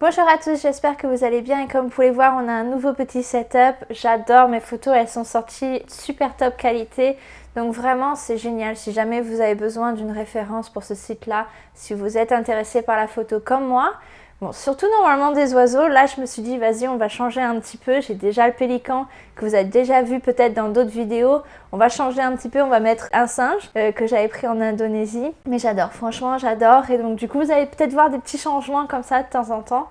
Bonjour à tous, j'espère que vous allez bien et comme vous pouvez voir, on a un nouveau petit setup. J'adore mes photos, elles sont sorties super top qualité. Donc vraiment, c'est génial. Si jamais vous avez besoin d'une référence pour ce site-là, si vous êtes intéressé par la photo comme moi, bon, surtout normalement des oiseaux, là je me suis dit vas-y on va changer un petit peu, j'ai déjà le pélican que vous avez déjà vu peut-être dans d'autres vidéos, on va changer un petit peu, on va mettre un singe que j'avais pris en Indonésie, mais j'adore, franchement j'adore et donc du coup vous allez peut-être voir des petits changements comme ça de temps en temps.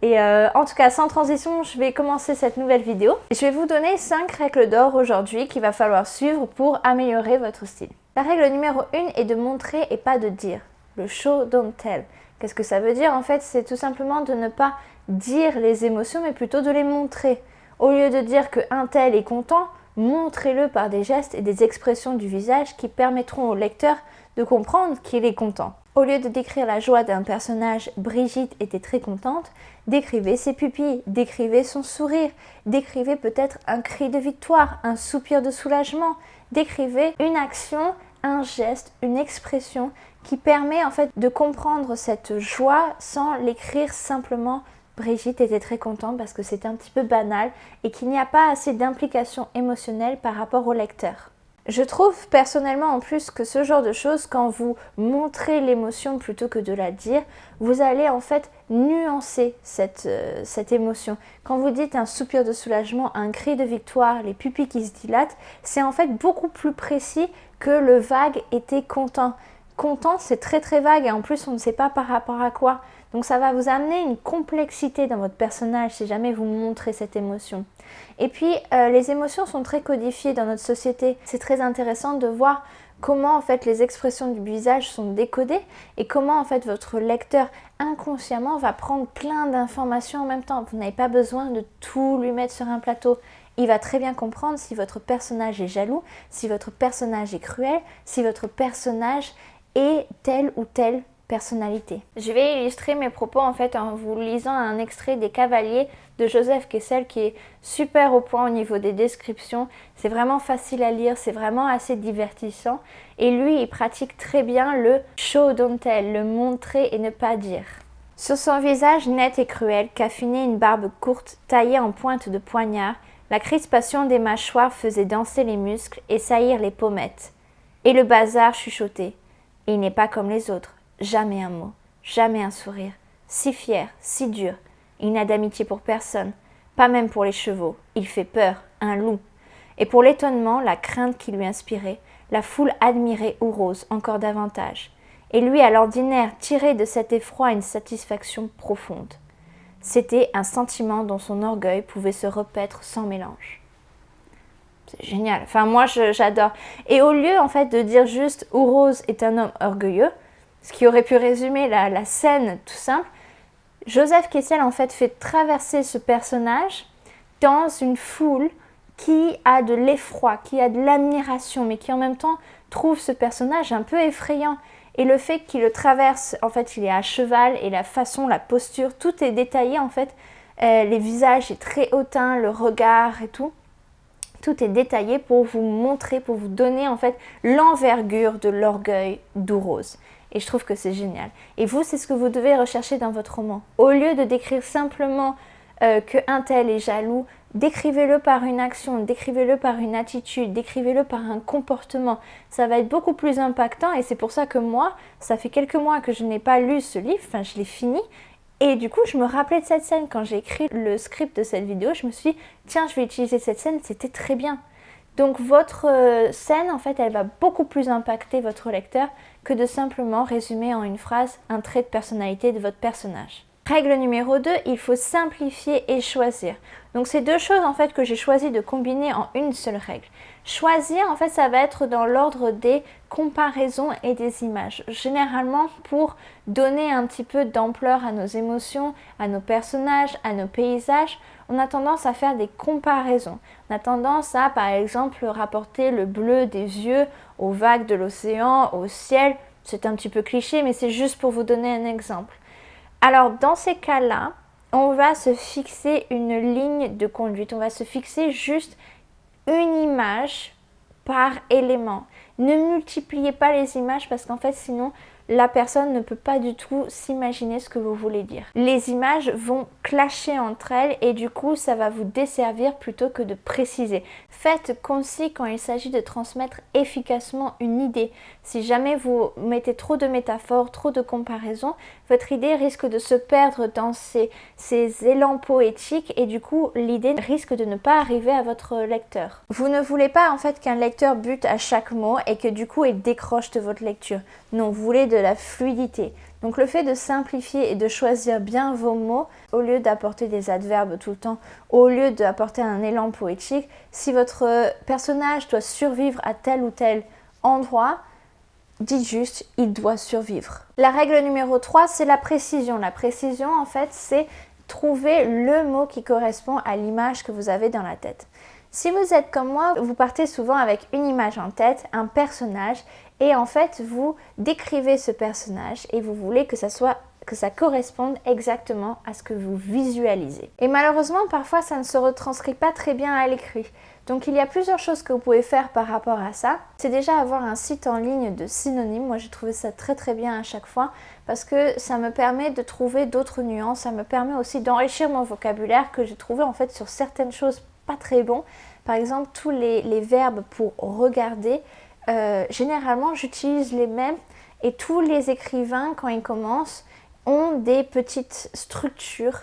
Et en tout cas, sans transition, je vais commencer cette nouvelle vidéo. Je vais vous donner 5 règles d'or aujourd'hui qu'il va falloir suivre pour améliorer votre style. La règle numéro 1 est de montrer et pas de dire. Le show don't tell. Qu'est-ce que ça veut dire? En fait, c'est tout simplement de ne pas dire les émotions, mais plutôt de les montrer. Au lieu de dire qu'un tel est content, montrez-le par des gestes et des expressions du visage qui permettront au lecteur de comprendre qu'il est content. Au lieu de décrire la joie d'un personnage, Brigitte était très contente, décrivez ses pupilles, décrivez son sourire, décrivez peut-être un cri de victoire, un soupir de soulagement, décrivez une action, un geste, une expression qui permet en fait de comprendre cette joie sans l'écrire simplement. Brigitte était très contente parce que c'est un petit peu banal et qu'il n'y a pas assez d'implication émotionnelle par rapport au lecteur. Je trouve personnellement en plus que ce genre de choses, quand vous montrez l'émotion plutôt que de la dire, vous allez en fait nuancer cette émotion. Quand vous dites un soupir de soulagement, un cri de victoire, les pupilles qui se dilatent, c'est en fait beaucoup plus précis que le vague était content. Content, c'est très très vague et en plus on ne sait pas par rapport à quoi. Donc ça va vous amener une complexité dans votre personnage si jamais vous montrez cette émotion. Et puis les émotions sont très codifiées dans notre société. C'est très intéressant de voir comment en fait les expressions du visage sont décodées et comment en fait votre lecteur inconsciemment va prendre plein d'informations en même temps. Vous n'avez pas besoin de tout lui mettre sur un plateau. Il va très bien comprendre si votre personnage est jaloux, si votre personnage est cruel, si votre personnage est telle ou telle personnalité. Je vais illustrer mes propos en fait en vous lisant un extrait des Cavaliers de Joseph Kessel qui est super au point au niveau des descriptions. C'est vraiment facile à lire, c'est vraiment assez divertissant et lui il pratique très bien le show don't tell, le montrer et ne pas dire. Sur son visage net et cruel, qu'affinait une barbe courte taillée en pointe de poignard, la crispation des mâchoires faisait danser les muscles et saillir les pommettes. Et le bazar chuchotait. Il n'est pas comme les autres. Jamais un mot, jamais un sourire. Si fier, si dur. Il n'a d'amitié pour personne, pas même pour les chevaux. Il fait peur, un loup. Et pour l'étonnement, la crainte qui lui inspirait, la foule admirait Ourose encore davantage. Et lui, à l'ordinaire, tirait de cet effroi une satisfaction profonde. C'était un sentiment dont son orgueil pouvait se repaître sans mélange. C'est génial. Enfin, moi, j'adore. Et au lieu, en fait, de dire juste « Ourose est un homme orgueilleux », ce qui aurait pu résumer la scène tout simple, Joseph Kessel, en fait, fait traverser ce personnage dans une foule qui a de l'effroi, qui a de l'admiration, mais qui en même temps trouve ce personnage un peu effrayant. Et le fait qu'il le traverse, en fait, il est à cheval et la façon, la posture, tout est détaillé, en fait. Les visages est très hautain, le regard et tout. Tout est détaillé pour vous montrer, pour vous donner en fait l'envergure de l'orgueil d'Ourose. Et je trouve que c'est génial. Et vous, c'est ce que vous devez rechercher dans votre roman. Au lieu de décrire simplement qu'un tel est jaloux, décrivez-le par une action, décrivez-le par une attitude, décrivez-le par un comportement. Ça va être beaucoup plus impactant et c'est pour ça que moi, ça fait quelques mois que je n'ai pas lu ce livre, enfin je l'ai fini. Et du coup, je me rappelais de cette scène. Quand j'ai écrit le script de cette vidéo, je me suis dit, tiens, je vais utiliser cette scène, c'était très bien. Donc votre scène, en fait, elle va beaucoup plus impacter votre lecteur que de simplement résumer en une phrase un trait de personnalité de votre personnage. Règle numéro 2, il faut simplifier et choisir. Donc c'est deux choses en fait que j'ai choisi de combiner en une seule règle. Choisir en fait ça va être dans l'ordre des comparaisons et des images. Généralement pour donner un petit peu d'ampleur à nos émotions, à nos personnages, à nos paysages, on a tendance à faire des comparaisons. On a tendance à par exemple rapporter le bleu des yeux aux vagues de l'océan, au ciel. C'est un petit peu cliché mais c'est juste pour vous donner un exemple. Alors dans ces cas-là, on va se fixer une ligne de conduite, on va se fixer juste une image par élément. Ne multipliez pas les images parce qu'en fait sinon la personne ne peut pas du tout s'imaginer ce que vous voulez dire. Les images vont clasher entre elles et du coup ça va vous desservir plutôt que de préciser. Faites concis quand il s'agit de transmettre efficacement une idée. Si jamais vous mettez trop de métaphores, trop de comparaisons, votre idée risque de se perdre dans ces élans poétiques et du coup l'idée risque de ne pas arriver à votre lecteur. Vous ne voulez pas en fait qu'un lecteur bute à chaque mot et que du coup il décroche de votre lecture. Non, vous voulez de la fluidité. Donc le fait de simplifier et de choisir bien vos mots, au lieu d'apporter des adverbes tout le temps, au lieu d'apporter un élan poétique, si votre personnage doit survivre à tel ou tel endroit, dites juste, il doit survivre. La règle numéro 3, c'est la précision. La précision, en fait, c'est trouver le mot qui correspond à l'image que vous avez dans la tête. Si vous êtes comme moi, vous partez souvent avec une image en tête, un personnage, et en fait, vous décrivez ce personnage et vous voulez que ça corresponde exactement à ce que vous visualisez. Et malheureusement, parfois, ça ne se retranscrit pas très bien à l'écrit. Donc, il y a plusieurs choses que vous pouvez faire par rapport à ça. C'est déjà avoir un site en ligne de synonymes. Moi, j'ai trouvé ça très très bien à chaque fois parce que ça me permet de trouver d'autres nuances. Ça me permet aussi d'enrichir mon vocabulaire que j'ai trouvé en fait sur certaines choses pas très bons. Par exemple, tous les verbes pour regarder, généralement, j'utilise les mêmes et tous les écrivains, quand ils commencent, ont des petites structures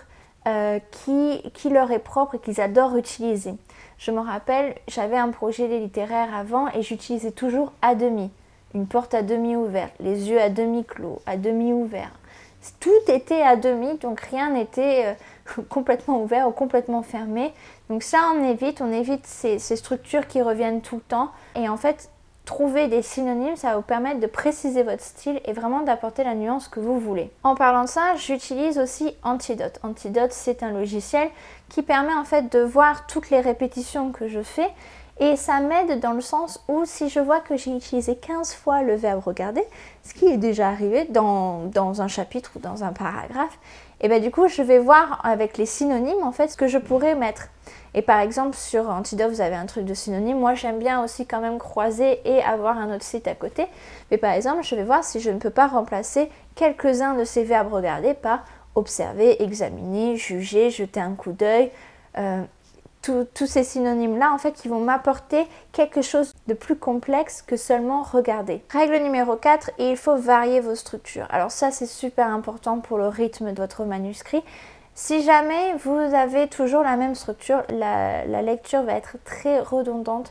qui leur est propre et qu'ils adorent utiliser. Je me rappelle, j'avais un projet littéraire avant et j'utilisais toujours à demi. Une porte à demi ouverte, les yeux à demi clos, à demi ouverts. Tout était à demi, donc rien n'était complètement ouvert ou complètement fermé. Donc ça, on évite ces structures qui reviennent tout le temps. Et en fait, trouver des synonymes, ça va vous permettre de préciser votre style et vraiment d'apporter la nuance que vous voulez. En parlant de ça, j'utilise aussi Antidote. Antidote, c'est un logiciel qui permet en fait de voir toutes les répétitions que je fais et ça m'aide dans le sens où si je vois que j'ai utilisé 15 fois le verbe regarder, ce qui est déjà arrivé dans un chapitre ou dans un paragraphe, et bien du coup je vais voir avec les synonymes en fait ce que je pourrais mettre. Et par exemple sur Antidote vous avez un truc de synonyme, moi j'aime bien aussi quand même croiser et avoir un autre site à côté. Mais par exemple je vais voir si je ne peux pas remplacer quelques-uns de ces verbes regarder par observer, examiner, juger, jeter un coup d'œil. Tous ces synonymes-là, en fait, qui vont m'apporter quelque chose de plus complexe que seulement regarder. Règle numéro 4, il faut varier vos structures. Alors ça, c'est super important pour le rythme de votre manuscrit. Si jamais vous avez toujours la même structure, la lecture va être très redondante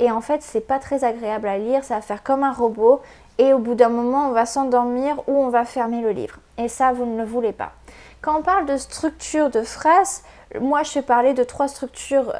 et en fait, c'est pas très agréable à lire, ça va faire comme un robot et au bout d'un moment, on va s'endormir ou on va fermer le livre. Et ça, vous ne le voulez pas. Quand on parle de structure de phrase, moi, je vais parler de 3 structures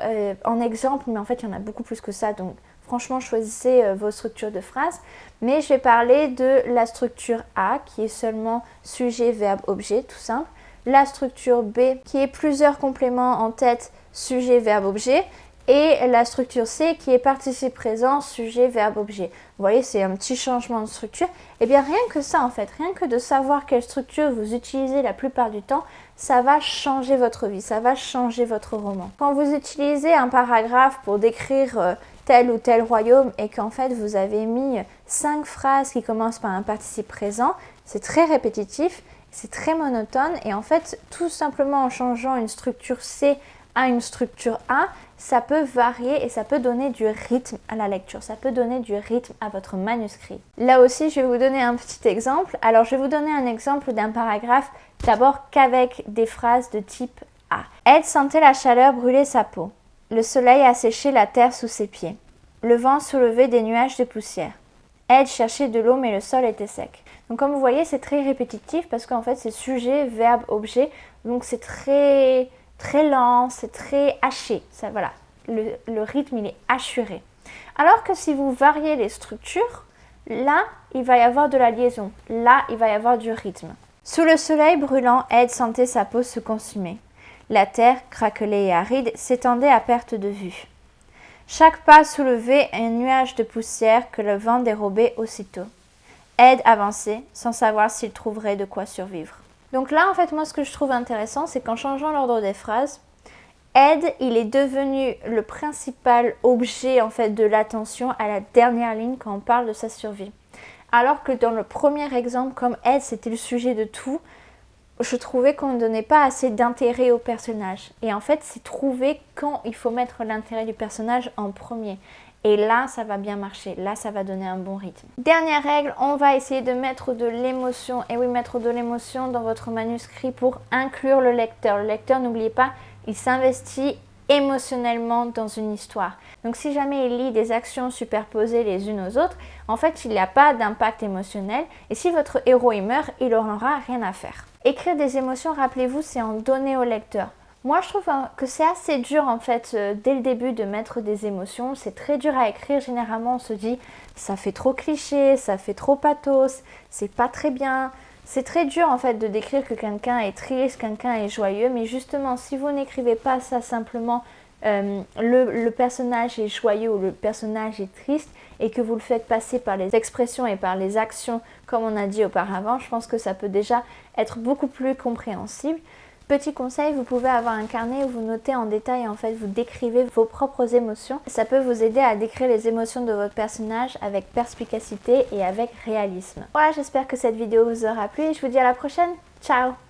en exemple, mais en fait, il y en a beaucoup plus que ça. Donc, franchement, choisissez vos structures de phrases. Mais je vais parler de la structure A, qui est seulement sujet, verbe, objet, tout simple. La structure B, qui est plusieurs compléments en tête, sujet, verbe, objet. Et la structure C, qui est participe présent, sujet, verbe, objet. Vous voyez, c'est un petit changement de structure. Et bien, rien que ça, en fait, rien que de savoir quelle structure vous utilisez la plupart du temps, ça va changer votre vie, ça va changer votre roman. Quand vous utilisez un paragraphe pour décrire tel ou tel royaume et qu'en fait vous avez mis 5 phrases qui commencent par un participe présent, c'est très répétitif, c'est très monotone et en fait tout simplement en changeant une structure C à une structure A, ça peut varier et ça peut donner du rythme à la lecture, ça peut donner du rythme à votre manuscrit. Là aussi, je vais vous donner un petit exemple. Alors, je vais vous donner un exemple d'un paragraphe, d'abord qu'avec des phrases de type A. Ed sentait la chaleur brûler sa peau. Le soleil asséchait la terre sous ses pieds. Le vent soulevait des nuages de poussière. Ed cherchait de l'eau, mais le sol était sec. Donc, comme vous voyez, c'est très répétitif parce qu'en fait, c'est sujet, verbe, objet. Donc, c'est très lent, c'est très haché. Ça, voilà. Le rythme, il est assuré. Alors que si vous variez les structures, là, il va y avoir de la liaison. Là, il va y avoir du rythme. Sous le soleil brûlant, Ed sentait sa peau se consumer. La terre, craquelée et aride, s'étendait à perte de vue. Chaque pas soulevait un nuage de poussière que le vent dérobait aussitôt. Ed avançait, sans savoir s'il trouverait de quoi survivre. Donc là, en fait, moi, ce que je trouve intéressant, c'est qu'en changeant l'ordre des phrases, Ed, il est devenu le principal objet, en fait, de l'attention à la dernière ligne quand on parle de sa survie. Alors que dans le premier exemple, comme elle, c'était le sujet de tout, je trouvais qu'on ne donnait pas assez d'intérêt au personnage. Et en fait, c'est trouver quand il faut mettre l'intérêt du personnage en premier. Et là, ça va bien marcher. Là, ça va donner un bon rythme. Dernière règle, on va essayer de mettre de l'émotion. Et oui, mettre de l'émotion dans votre manuscrit pour inclure le lecteur. Le lecteur, n'oubliez pas, il s'investit émotionnellement dans une histoire. Donc si jamais il lit des actions superposées les unes aux autres, en fait, il n'y a pas d'impact émotionnel. Et si votre héros il meurt, il n'en aura rien à faire. Écrire des émotions, rappelez-vous, c'est en donner au lecteur. Moi, je trouve que c'est assez dur en fait dès le début de mettre des émotions. C'est très dur à écrire. Généralement, on se dit ça fait trop cliché, ça fait trop pathos, c'est pas très bien. C'est très dur en fait de décrire que quelqu'un est triste, quelqu'un est joyeux. Mais justement, si vous n'écrivez pas ça simplement, le personnage est joyeux ou le personnage est triste et que vous le faites passer par les expressions et par les actions comme on a dit auparavant, je pense que ça peut déjà être beaucoup plus compréhensible. Petit conseil, vous pouvez avoir un carnet où vous notez en détail, en fait, vous décrivez vos propres émotions. Ça peut vous aider à décrire les émotions de votre personnage avec perspicacité et avec réalisme. Voilà, j'espère que cette vidéo vous aura plu et je vous dis à la prochaine. Ciao!